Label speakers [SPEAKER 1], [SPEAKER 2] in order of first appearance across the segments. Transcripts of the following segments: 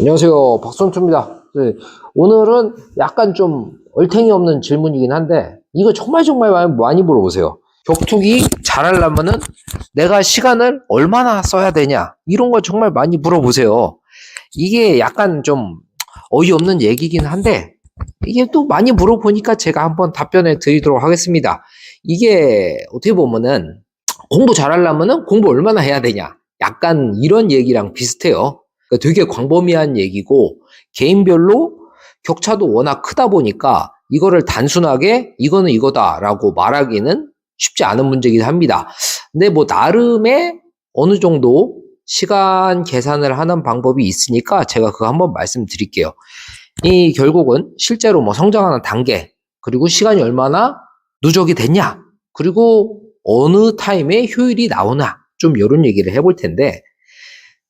[SPEAKER 1] 안녕하세요. 박선초입니다. 네, 오늘은 약간 좀 얼탱이 없는 질문이긴 한데 이거 정말 많이 물어보세요. 격투기 잘하려면은 내가 시간을 얼마나 써야 되냐 이런 거 정말 많이 물어보세요. 이게 약간 좀 어이없는 얘기긴 한데 이게 또 많이 물어보니까 제가 한번 답변해 드리도록 하겠습니다. 이게 어떻게 보면은 공부 잘하려면은 공부 얼마나 해야 되냐 약간 이런 얘기랑 비슷해요. 그러니까 되게 광범위한 얘기고 개인별로 격차도 워낙 크다 보니까 이거를 단순하게 이거는 이거다라고 말하기는 쉽지 않은 문제이긴 합니다. 근데 뭐 나름의 어느 정도 시간 계산을 하는 방법이 있으니까 제가 그거 한번 말씀드릴게요. 이 결국은 실제로 뭐 성장하는 단계, 그리고 시간이 얼마나 누적이 됐냐, 그리고 어느 타임에 효율이 나오나, 좀 이런 얘기를 해볼 텐데,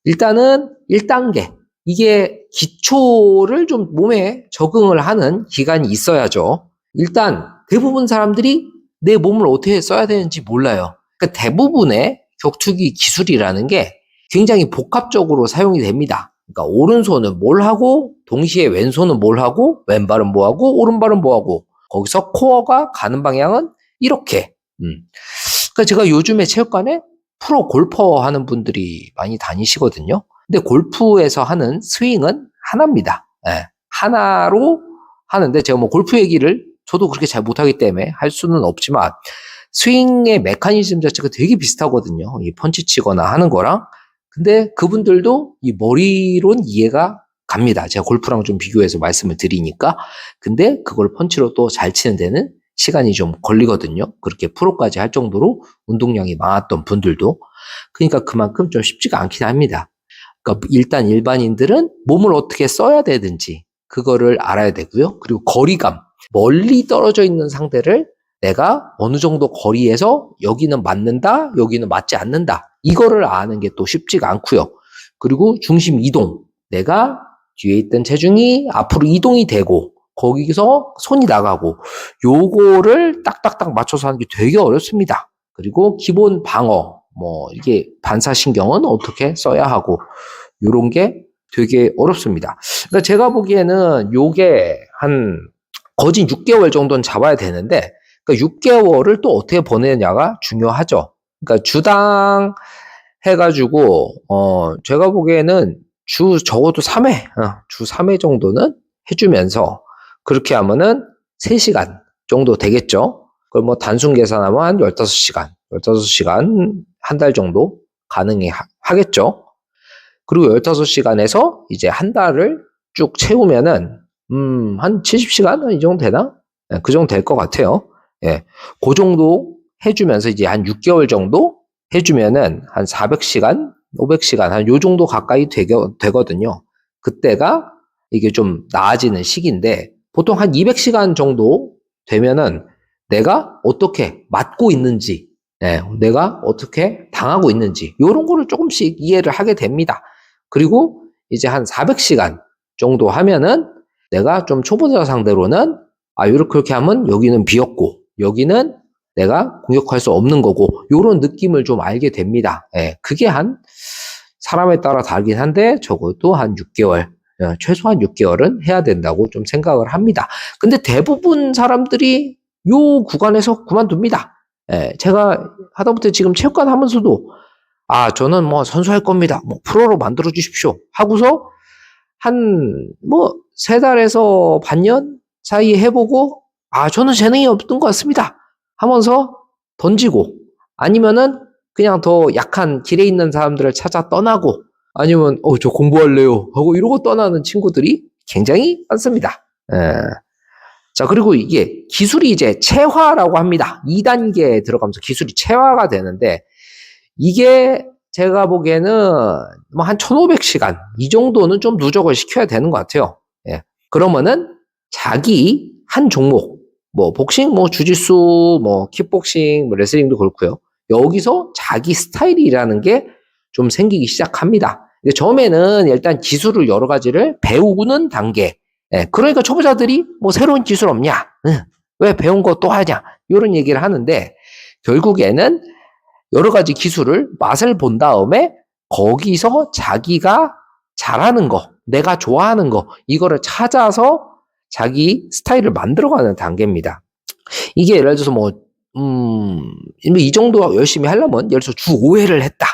[SPEAKER 1] 일단은 1단계. 이게 기초를 좀 몸에 적응을 하는 기간이 있어야죠. 일단 대부분 사람들이 내 몸을 어떻게 써야 되는지 몰라요. 그러니까 대부분의 격투기 기술이라는 게 굉장히 복합적으로 사용이 됩니다. 그러니까 오른손은 뭘 하고 동시에 왼손은 뭘 하고 왼발은 뭐 하고 오른발은 뭐 하고 거기서 코어가 가는 방향은 이렇게. 그러니까 제가 요즘에 체육관에 프로 골퍼 하는 분들이 많이 다니시거든요. 근데 골프에서 하는 스윙은 하나입니다. 예, 하나로 하는데 제가 뭐 골프 얘기를 저도 그렇게 잘 못하기 때문에 할 수는 없지만 스윙의 메커니즘 자체가 되게 비슷하거든요. 이 펀치 치거나 하는 거랑. 근데 그분들도 이 머리론 이해가 갑니다. 제가 골프랑 좀 비교해서 말씀을 드리니까. 근데 그걸 펀치로 또 잘 치는 데는 시간이 좀 걸리거든요. 그렇게 프로까지 할 정도로 운동량이 많았던 분들도. 그러니까 그만큼 좀 쉽지가 않긴 합니다. 그러니까 일단 일반인들은 몸을 어떻게 써야 되는지 그거를 알아야 되고요. 그리고 거리감, 멀리 떨어져 있는 상대를 내가 어느 정도 거리에서 여기는 맞는다, 여기는 맞지 않는다. 이거를 아는 게 또 쉽지가 않고요. 그리고 중심 이동, 내가 뒤에 있던 체중이 앞으로 이동이 되고 거기서 손이 나가고 요거를 딱딱딱 맞춰서 하는 게 되게 어렵습니다. 그리고 기본 방어, 뭐 이게 반사신경은 어떻게 써야 하고 요런 게 되게 어렵습니다. 그러니까 제가 보기에는 요게 한 거진 6개월 정도는 잡아야 되는데 그러니까 6개월을 또 어떻게 보내냐가 중요하죠. 그러니까 주당 해가지고 제가 보기에는 주 적어도 3회, 주 3회 정도는 해주면서 그렇게 하면은 3시간 정도 되겠죠. 그걸 뭐 단순 계산하면 한 15시간, 15시간 한 달 정도 하겠죠. 그리고 15시간에서 이제 한 달을 쭉 채우면은 한 70시간 이 정도 되나? 네, 그 정도 될 것 같아요. 예. 그 정도 해주면서 이제 한 6개월 정도 해주면은 한 400시간, 500시간 한 요 정도 가까이 되거든요. 그때가 이게 좀 나아지는 시기인데 보통 한 200시간 정도 되면은 내가 어떻게 맞고 있는지, 내가 어떻게 당하고 있는지 이런 거를 조금씩 이해를 하게 됩니다. 그리고 이제 한 400시간 정도 하면은 내가 좀 초보자 상대로는 이렇게 그렇게 하면 여기는 비었고 여기는 내가 공격할 수 없는 거고 요런 느낌을 좀 알게 됩니다. 예, 그게 한 사람에 따라 다르긴 한데 적어도 한 6개월, 최소한 6개월은 해야 된다고 좀 생각을 합니다. 근데 대부분 사람들이 요 구간에서 그만둡니다. 예, 제가 하다못해 지금 체육관 하면서도 저는 뭐 선수할 겁니다. 뭐 프로로 만들어 주십시오. 하고서 한 뭐 3달에서 반년 사이에 해보고 저는 재능이 없던 것 같습니다. 하면서 던지고 아니면은 그냥 더 약한 길에 있는 사람들을 찾아 떠나고 아니면 저 공부할래요 하고 이러고 떠나는 친구들이 굉장히 많습니다. 예. 자, 그리고 이게 기술이 이제 체화라고 합니다. 2단계에 들어가면서 기술이 체화가 되는데 이게 제가 보기에는 뭐 한 1500시간 이 정도는 좀 누적을 시켜야 되는 것 같아요. 예. 그러면은 자기 한 종목 뭐 복싱, 뭐 주짓수, 뭐 킥복싱, 뭐 레슬링도 그렇고요. 여기서 자기 스타일이라는 게 좀 생기기 시작합니다. 처음에는 일단 기술을 여러 가지를 배우는 단계. 예. 그러니까 초보자들이 뭐 새로운 기술 없냐? 왜 배운 거 또 하냐? 이런 얘기를 하는데 결국에는 여러 가지 기술을 맛을 본 다음에 거기서 자기가 잘하는 거, 내가 좋아하는 거, 이거를 찾아서 자기 스타일을 만들어가는 단계입니다. 이게 예를 들어서 이 정도 열심히 하려면, 예를 들어서 주 5회를 했다.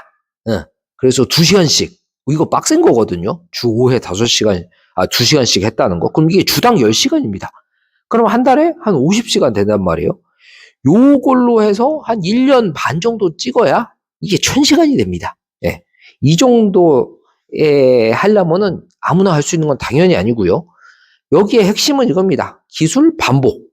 [SPEAKER 1] 그래서 2시간씩. 이거 빡센 거거든요. 주 5회 2시간씩 했다는 거. 그럼 이게 주당 10시간입니다. 그럼 한 달에 한 50시간 된단 말이에요. 요걸로 해서 한 1년 반 정도 찍어야 이게 1000시간이 됩니다. 예. 이 정도에 하려면은 아무나 할 수 있는 건 당연히 아니고요. 여기에 핵심은 이겁니다. 기술 반복.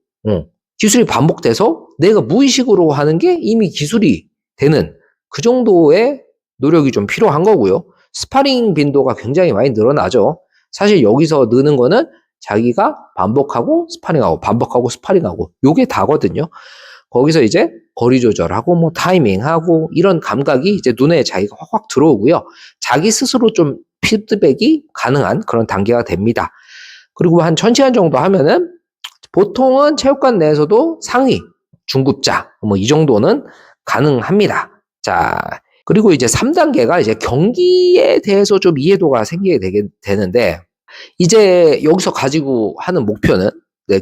[SPEAKER 1] 기술이 반복돼서 내가 무의식으로 하는 게 이미 기술이 되는 그 정도의 노력이 좀 필요한 거고요. 스파링 빈도가 굉장히 많이 늘어나죠. 사실 여기서 느는 거는 자기가 반복하고 스파링하고 반복하고 스파링하고 요게 다거든요. 거기서 이제 거리 조절하고 뭐 타이밍하고 이런 감각이 이제 눈에 자기가 확확 들어오고요. 자기 스스로 좀 피드백이 가능한 그런 단계가 됩니다. 그리고 한 1000시간 정도 하면은 보통은 체육관 내에서도 상위, 중급자 뭐 이 정도는 가능합니다. 자, 그리고 이제 3단계가 이제 경기에 대해서 좀 이해도가 생기게 되는데 이제 여기서 가지고 하는 목표는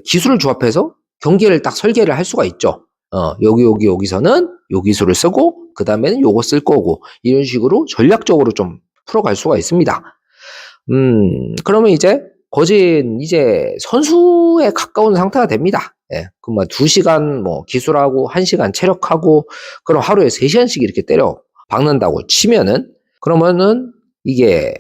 [SPEAKER 1] 기술을 조합해서 경기를 딱 설계를 할 수가 있죠. 여기서는 요 기술을 쓰고 그 다음에는 요거 쓸 거고 이런 식으로 전략적으로 좀 풀어갈 수가 있습니다. 그러면 이제 거진 이제 선수에 가까운 상태가 됩니다. 예, 그럼 2시간 뭐 기술하고 1시간 체력하고 그럼 하루에 3시간씩 이렇게 때려 박는다고 치면은 그러면은 이게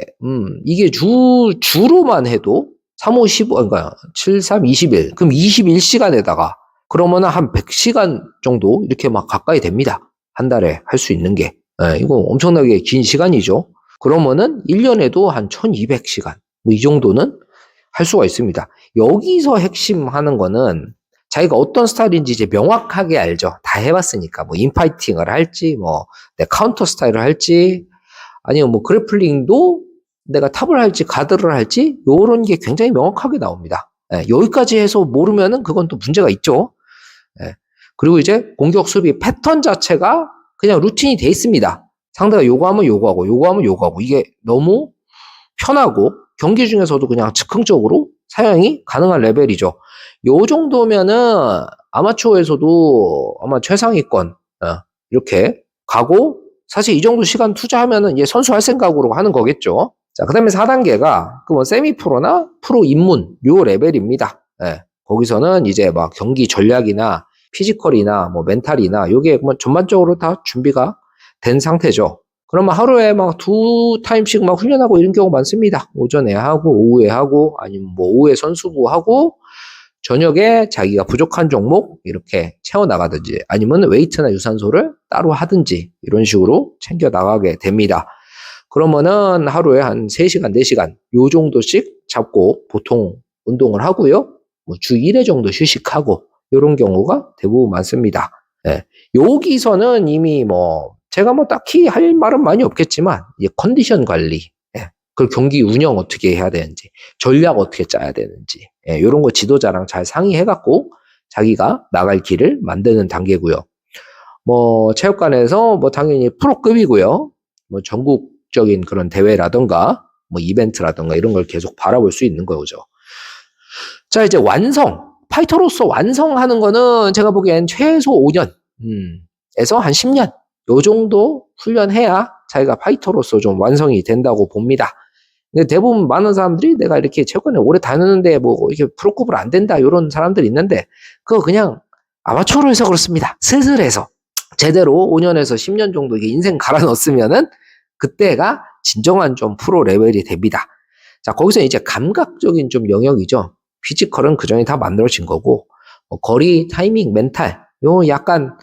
[SPEAKER 1] 주로만 해도 3, 5, 15 그러니까 7, 3, 21 그럼 21시간에다가 그러면은 한 100시간 정도 이렇게 막 가까이 됩니다. 한 달에 할 수 있는 게. 예, 이거 엄청나게 긴 시간이죠. 그러면은 1년에도 한 1200시간 뭐 이 정도는 할 수가 있습니다. 여기서 핵심 하는 거는 자기가 어떤 스타일인지 이제 명확하게 알죠. 다 해봤으니까 뭐 인파이팅을 할지 뭐 내 카운터 스타일을 할지 아니면 뭐 그래플링도 내가 탑을 할지 가드를 할지 요런 게 굉장히 명확하게 나옵니다. 예, 여기까지 해서 모르면은 그건 또 문제가 있죠. 예, 그리고 이제 공격 수비 패턴 자체가 그냥 루틴이 돼 있습니다. 상대가 요거하면 요거하고 요거하면 요거하고 이게 너무 편하고 경기 중에서도 그냥 즉흥적으로 사용이 가능한 레벨이죠. 요 정도면은 아마추어에서도 아마 최상위권 이렇게 가고 사실 이 정도 시간 투자하면은 이제 선수 할 생각으로 하는 거겠죠. 자, 그다음에 4단계가 그 뭐 세미 프로나 프로 입문 요 레벨입니다. 예, 거기서는 이제 막 경기 전략이나 피지컬이나 뭐 멘탈이나 요게 뭐 전반적으로 다 준비가 된 상태죠. 그러면 하루에 막 2타임씩 막 훈련하고 이런 경우 많습니다. 오전에 하고 오후에 하고 아니면 뭐 오후에 선수부 하고 저녁에 자기가 부족한 종목 이렇게 채워나가든지 아니면 웨이트나 유산소를 따로 하든지 이런 식으로 챙겨 나가게 됩니다. 그러면은 하루에 한 3시간, 4시간 요 정도씩 잡고 보통 운동을 하고요. 뭐 주 1회 정도 휴식하고 이런 경우가 대부분 많습니다. 예. 여기서는 이미 뭐 제가 뭐 딱히 할 말은 많이 없겠지만 이제 컨디션 관리, 예. 그 경기 운영 어떻게 해야 되는지, 전략 어떻게 짜야 되는지, 예. 이런 거 지도자랑 잘 상의해갖고 자기가 나갈 길을 만드는 단계고요. 뭐 체육관에서 뭐 당연히 프로급이고요. 뭐 전국적인 그런 대회라던가 뭐 이벤트라던가 이런 걸 계속 바라볼 수 있는 거죠. 자, 이제 파이터로서 완성하는 거는 제가 보기엔 최소 5년, 에서 한 10년, 요 정도 훈련해야 자기가 파이터로서 좀 완성이 된다고 봅니다. 근데 대부분 많은 사람들이 내가 이렇게 체육관에 오래 다녔는데 뭐 이렇게 프로급으로 안 된다, 이런 사람들이 있는데, 그거 그냥 아마추어로 해서 그렇습니다. 슬슬해서. 제대로 5년에서 10년 정도 이게 인생 갈아 넣었으면은 그때가 진정한 좀 프로 레벨이 됩니다. 자, 거기서 이제 감각적인 좀 영역이죠. 피지컬은 그 전에 다 만들어진 거고, 거리, 타이밍, 멘탈, 요 약간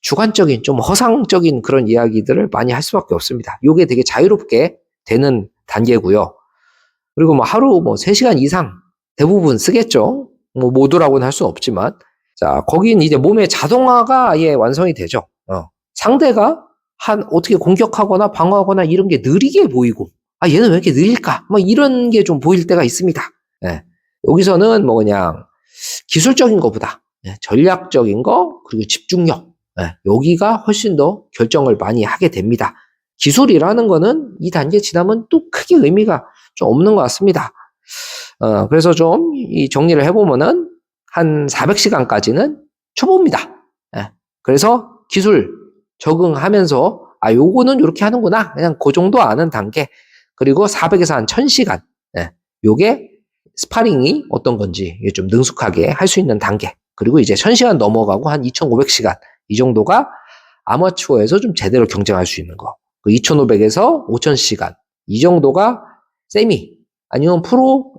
[SPEAKER 1] 주관적인 좀 허상적인 그런 이야기들을 많이 할 수밖에 없습니다. 요게 되게 자유롭게 되는 단계고요. 그리고 뭐 하루 뭐 3시간 이상 대부분 쓰겠죠. 뭐 모두라고는 할 수 없지만. 자, 거긴 이제 몸의 자동화가 아예 완성이 되죠. 상대가 어떻게 공격하거나 방어하거나 이런 게 느리게 보이고, 얘는 왜 이렇게 느릴까? 뭐 이런 게 좀 보일 때가 있습니다. 예. 여기서는 뭐 그냥 기술적인 것보다 전략적인 거 그리고 집중력, 여기가 훨씬 더 결정을 많이 하게 됩니다. 기술이라는 거는 이 단계 지나면 또 크게 의미가 좀 없는 것 같습니다. 그래서 좀 이 정리를 해보면은 한 400시간까지는 초보입니다. 예. 그래서 기술 적응하면서 요거는 이렇게 하는구나. 그냥 그 정도 아는 단계. 그리고 400에서 한 1000시간. 예. 요게 스파링이 어떤 건지 좀 능숙하게 할 수 있는 단계. 그리고 이제 1000시간 넘어가고 한 2500시간. 이 정도가 아마추어에서 좀 제대로 경쟁할 수 있는 거. 그 2500에서 5000시간. 이 정도가 세미 아니면 프로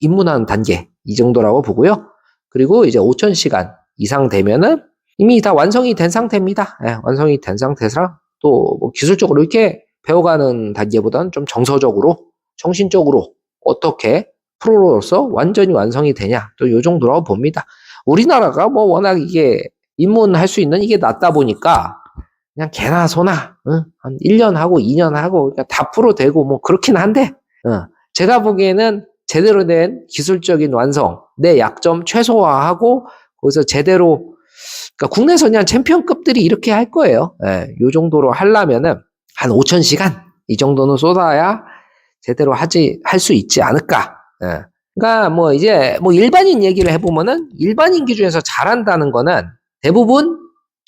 [SPEAKER 1] 입문하는 단계. 이 정도라고 보고요. 그리고 이제 5000시간 이상 되면은 이미 다 완성이 된 상태입니다. 예, 완성이 된 상태라 또 뭐 기술적으로 이렇게 배워가는 단계보다는 좀 정서적으로, 정신적으로 어떻게 프로로서 완전히 완성이 되냐. 또 이 정도라고 봅니다. 우리나라가 뭐 워낙 이게 입문할 수 있는 이게 낮다 보니까 그냥 개나 소나, 한 1년 하고 2년 하고 그러니까 다 프로 되고 뭐 그렇긴 한데, 제가 보기에는 제대로 된 기술적인 완성, 내 약점 최소화하고 거기서 제대로, 그러니까 국내에서 그냥 챔피언급들이 이렇게 할 거예요. 예, 요 정도로 하려면은 한 5000시간 이 정도는 쏟아야 제대로 할 수 있지 않을까. 예. 그러니까 뭐 이제 뭐 일반인 얘기를 해보면은 일반인 기준에서 잘한다는 거는 대부분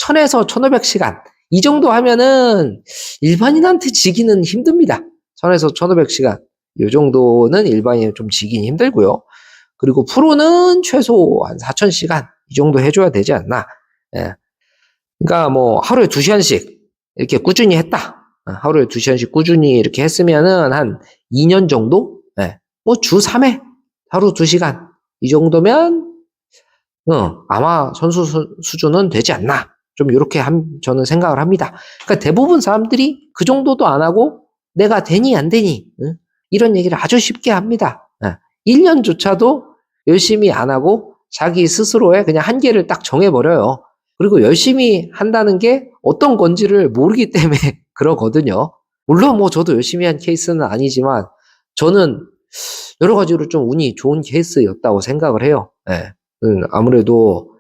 [SPEAKER 1] 1000에서 1500시간 이 정도 하면은 일반인한테 지기는 힘듭니다. 1000에서 1500시간 이 정도는 일반인은 좀 지기는 힘들고요. 그리고 프로는 최소 한 4000시간 이 정도 해줘야 되지 않나. 예. 그러니까 뭐 하루에 2시간씩 이렇게 꾸준히 했다. 하루에 2시간씩 꾸준히 이렇게 했으면은 한 2년 정도? 예. 뭐 주 3회 하루 2시간 이 정도면 아마 선수 수준은 되지 않나. 좀 이렇게 저는 생각을 합니다. 그러니까 대부분 사람들이 그 정도도 안 하고 내가 되니 안 되니 이런 얘기를 아주 쉽게 합니다. 1년조차도 열심히 안 하고 자기 스스로의 그냥 한계를 딱 정해버려요. 그리고 열심히 한다는 게 어떤 건지를 모르기 때문에 그러거든요. 물론 뭐 저도 열심히 한 케이스는 아니지만 저는 여러 가지로 좀 운이 좋은 케이스였다고 생각을 해요. 예. 아무래도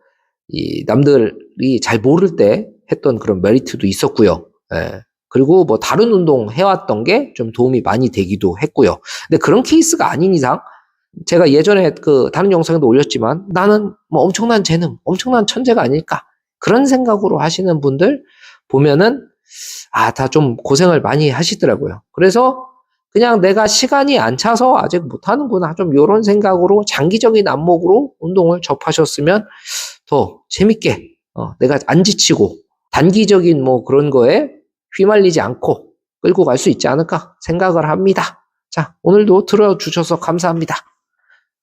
[SPEAKER 1] 이 남들이 잘 모를 때 했던 그런 메리트도 있었고요. 예. 그리고 뭐 다른 운동 해왔던 게 좀 도움이 많이 되기도 했고요. 근데 그런 케이스가 아닌 이상 제가 예전에 그 다른 영상에도 올렸지만 나는 뭐 엄청난 재능, 엄청난 천재가 아닐까 그런 생각으로 하시는 분들 보면은 다 좀 고생을 많이 하시더라고요. 그래서 그냥 내가 시간이 안 차서 아직 못하는구나 좀 이런 생각으로 장기적인 안목으로 운동을 접하셨으면 더 재밌게 내가 안 지치고 단기적인 뭐 그런 거에 휘말리지 않고 끌고 갈 수 있지 않을까 생각을 합니다. 자, 오늘도 들어주셔서 감사합니다.